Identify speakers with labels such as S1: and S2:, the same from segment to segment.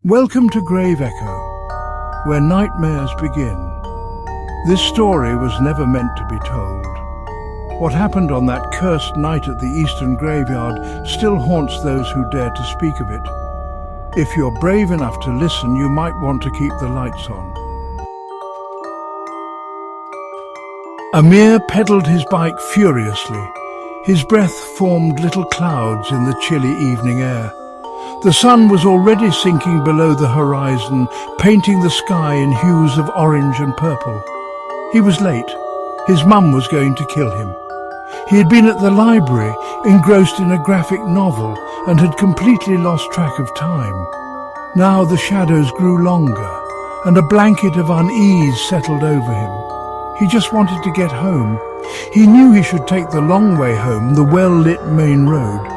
S1: Welcome to Grave Echo, where nightmares begin. This story was never meant to be told. What happened on that cursed night at the Eastern Graveyard still haunts those who dare to speak of it. If you're brave enough to listen, you might want to keep the lights on. Amir pedaled his bike furiously. His breath formed little clouds in the chilly evening air. The sun was already sinking below the horizon, painting the sky in hues of orange and purple. He was late. His mum was going to kill him. He had been at the library, engrossed in a graphic novel, and had completely lost track of time. Now the shadows grew longer, and a blanket of unease settled over him. He just wanted to get home. He knew he should take the long way home, the well-lit main road.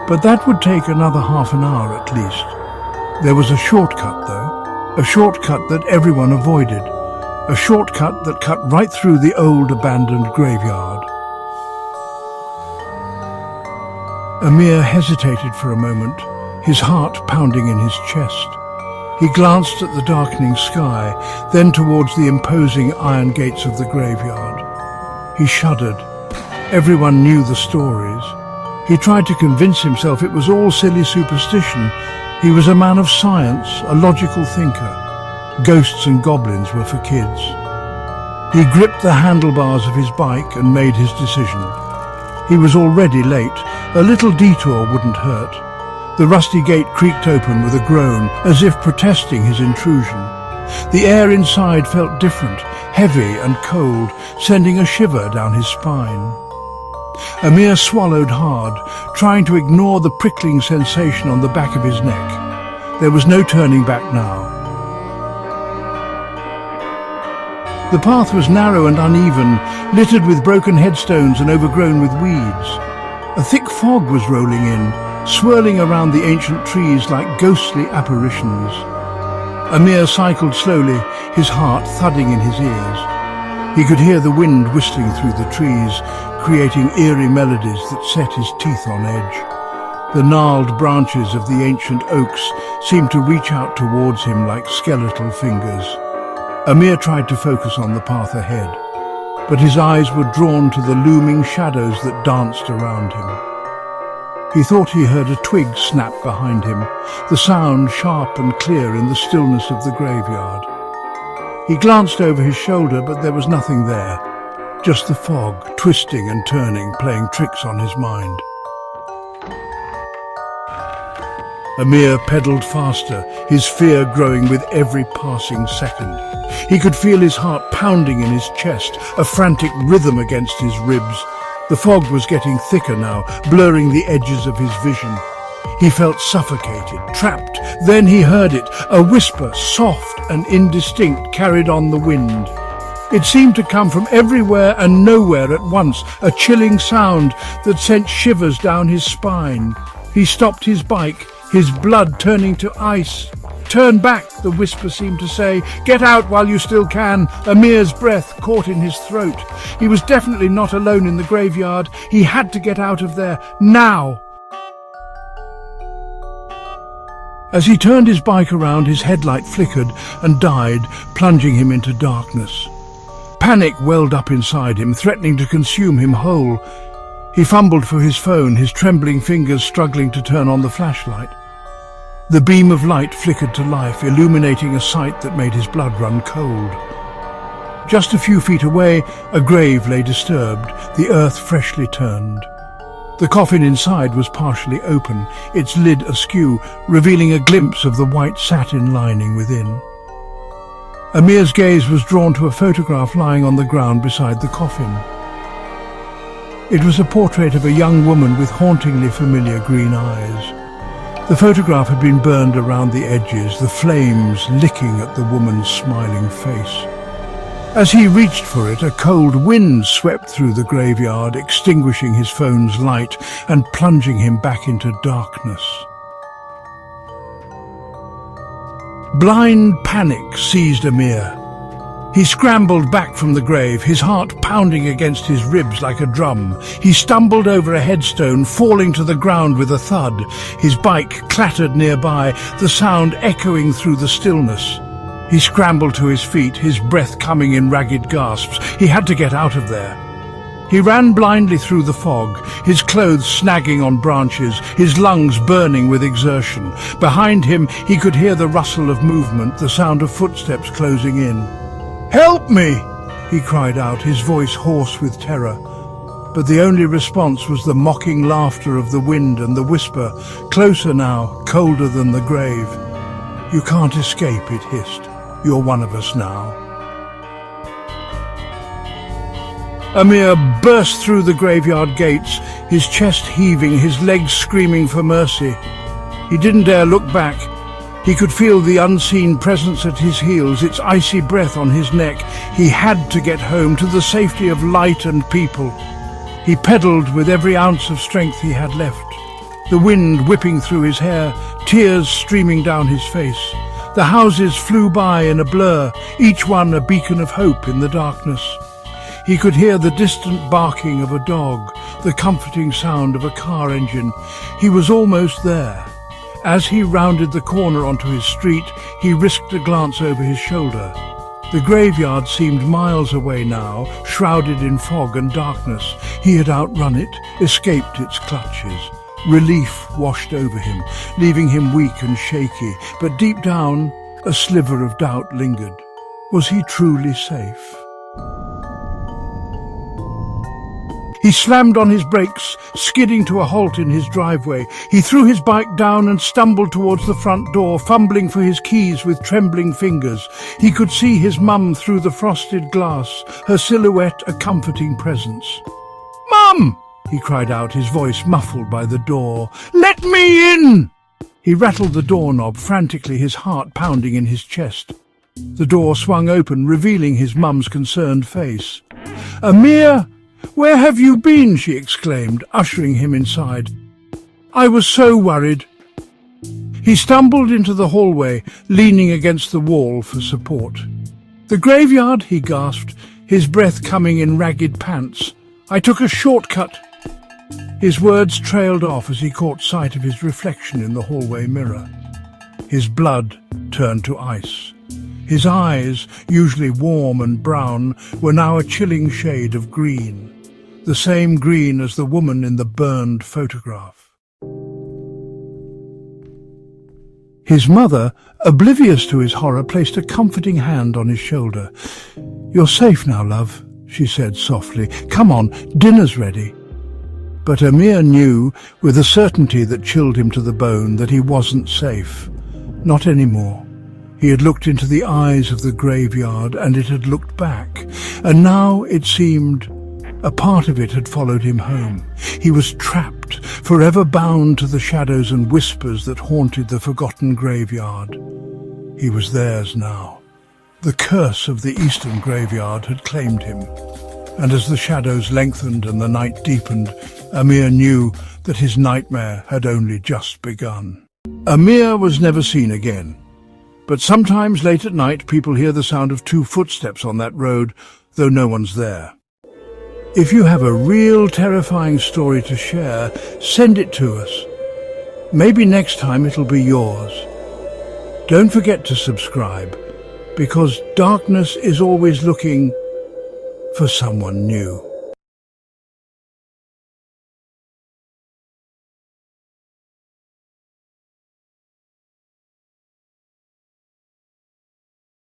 S1: But that would take another half an hour at least. There was a shortcut, though. A shortcut that everyone avoided. A shortcut that cut right through the old abandoned graveyard. Amir hesitated for a moment, his heart pounding in his chest. He glanced at the darkening sky, then towards the imposing iron gates of the graveyard. He shuddered. Everyone knew the stories. He tried to convince himself it was all silly superstition. He was a man of science, a logical thinker. Ghosts and goblins were for kids. He gripped the handlebars of his bike and made his decision. He was already late. A little detour wouldn't hurt. The rusty gate creaked open with a groan, as if protesting his intrusion. The air inside felt different, heavy and cold, sending a shiver down his spine. Amir swallowed hard, trying to ignore the prickling sensation on the back of his neck. There was no turning back now. The path was narrow and uneven, littered with broken headstones and overgrown with weeds. A thick fog was rolling in, swirling around the ancient trees like ghostly apparitions. Amir cycled slowly, his heart thudding in his ears. He could hear the wind whistling through the trees, creating eerie melodies that set his teeth on edge. The gnarled branches of the ancient oaks seemed to reach out towards him like skeletal fingers. Amir tried to focus on the path ahead, but his eyes were drawn to the looming shadows that danced around him. He thought he heard a twig snap behind him, the sound sharp and clear in the stillness of the graveyard. He glanced over his shoulder, but there was nothing there. Just the fog, twisting and turning, playing tricks on his mind. Amir pedaled faster, his fear growing with every passing second. He could feel his heart pounding in his chest, a frantic rhythm against his ribs. The fog was getting thicker now, blurring the edges of his vision. He felt suffocated, trapped. Then he heard it, a whisper, soft and indistinct, carried on the wind. It seemed to come from everywhere and nowhere at once, a chilling sound that sent shivers down his spine. He stopped his bike, his blood turning to ice. "Turn back," the whisper seemed to say. "Get out while you still can." Amir's breath caught in his throat. He was definitely not alone in the graveyard. He had to get out of there, now. As he turned his bike around, his headlight flickered and died, plunging him into darkness. Panic welled up inside him, threatening to consume him whole. He fumbled for his phone, his trembling fingers struggling to turn on the flashlight. The beam of light flickered to life, illuminating a sight that made his blood run cold. Just a few feet away, a grave lay disturbed, the earth freshly turned. The coffin inside was partially open, its lid askew, revealing a glimpse of the white satin lining within. Amir's gaze was drawn to a photograph lying on the ground beside the coffin. It was a portrait of a young woman with hauntingly familiar green eyes. The photograph had been burned around the edges, the flames licking at the woman's smiling face. As he reached for it, a cold wind swept through the graveyard, extinguishing his phone's light and plunging him back into darkness. Blind panic seized Amir. He scrambled back from the grave, his heart pounding against his ribs like a drum. He stumbled over a headstone, falling to the ground with a thud. His bike clattered nearby, the sound echoing through the stillness. He scrambled to his feet, his breath coming in ragged gasps. He had to get out of there. He ran blindly through the fog, his clothes snagging on branches, his lungs burning with exertion. Behind him he could hear the rustle of movement, the sound of footsteps closing in. "Help me!" he cried out, his voice hoarse with terror. But the only response was the mocking laughter of the wind and the whisper, closer now, colder than the grave. "You can't escape," it hissed. "You're one of us now." Amir burst through the graveyard gates, his chest heaving, his legs screaming for mercy. He didn't dare look back. He could feel the unseen presence at his heels, its icy breath on his neck. He had to get home, to the safety of light and people. He pedalled with every ounce of strength he had left, the wind whipping through his hair, tears streaming down his face. The houses flew by in a blur, each one a beacon of hope in the darkness. He could hear the distant barking of a dog, the comforting sound of a car engine. He was almost there. As he rounded the corner onto his street, he risked a glance over his shoulder. The graveyard seemed miles away now, shrouded in fog and darkness. He had outrun it, escaped its clutches. Relief washed over him, leaving him weak and shaky, but deep down, a sliver of doubt lingered. Was he truly safe? He slammed on his brakes, skidding to a halt in his driveway. He threw his bike down and stumbled towards the front door, fumbling for his keys with trembling fingers. He could see his mum through the frosted glass, her silhouette a comforting presence. "Mum!" he cried out, his voice muffled by the door. "Let me in!" He rattled the doorknob frantically, his heart pounding in his chest. The door swung open, revealing his mum's concerned face. "Amir! Where have you been?" she exclaimed, ushering him inside. "I was so worried." He stumbled into the hallway, leaning against the wall for support. "The graveyard," he gasped, his breath coming in ragged pants. "I took a shortcut." His words trailed off as he caught sight of his reflection in the hallway mirror. His blood turned to ice. His eyes, usually warm and brown, were now a chilling shade of green, the same green as the woman in the burned photograph. His mother, oblivious to his horror, placed a comforting hand on his shoulder. "You're safe now, love," she said softly. "Come on, dinner's ready." But Amir knew, with a certainty that chilled him to the bone, that he wasn't safe. Not anymore. He had looked into the eyes of the graveyard, and it had looked back. And now, it seemed, a part of it had followed him home. He was trapped, forever bound to the shadows and whispers that haunted the forgotten graveyard. He was theirs now. The curse of the eastern graveyard had claimed him. And as the shadows lengthened and the night deepened, Amir knew that his nightmare had only just begun. Amir was never seen again. But sometimes late at night people hear the sound of 2 footsteps on that road, though no one's there. If you have a real terrifying story to share, send it to us. Maybe next time it'll be yours. Don't forget to subscribe, because darkness is always looking for someone new.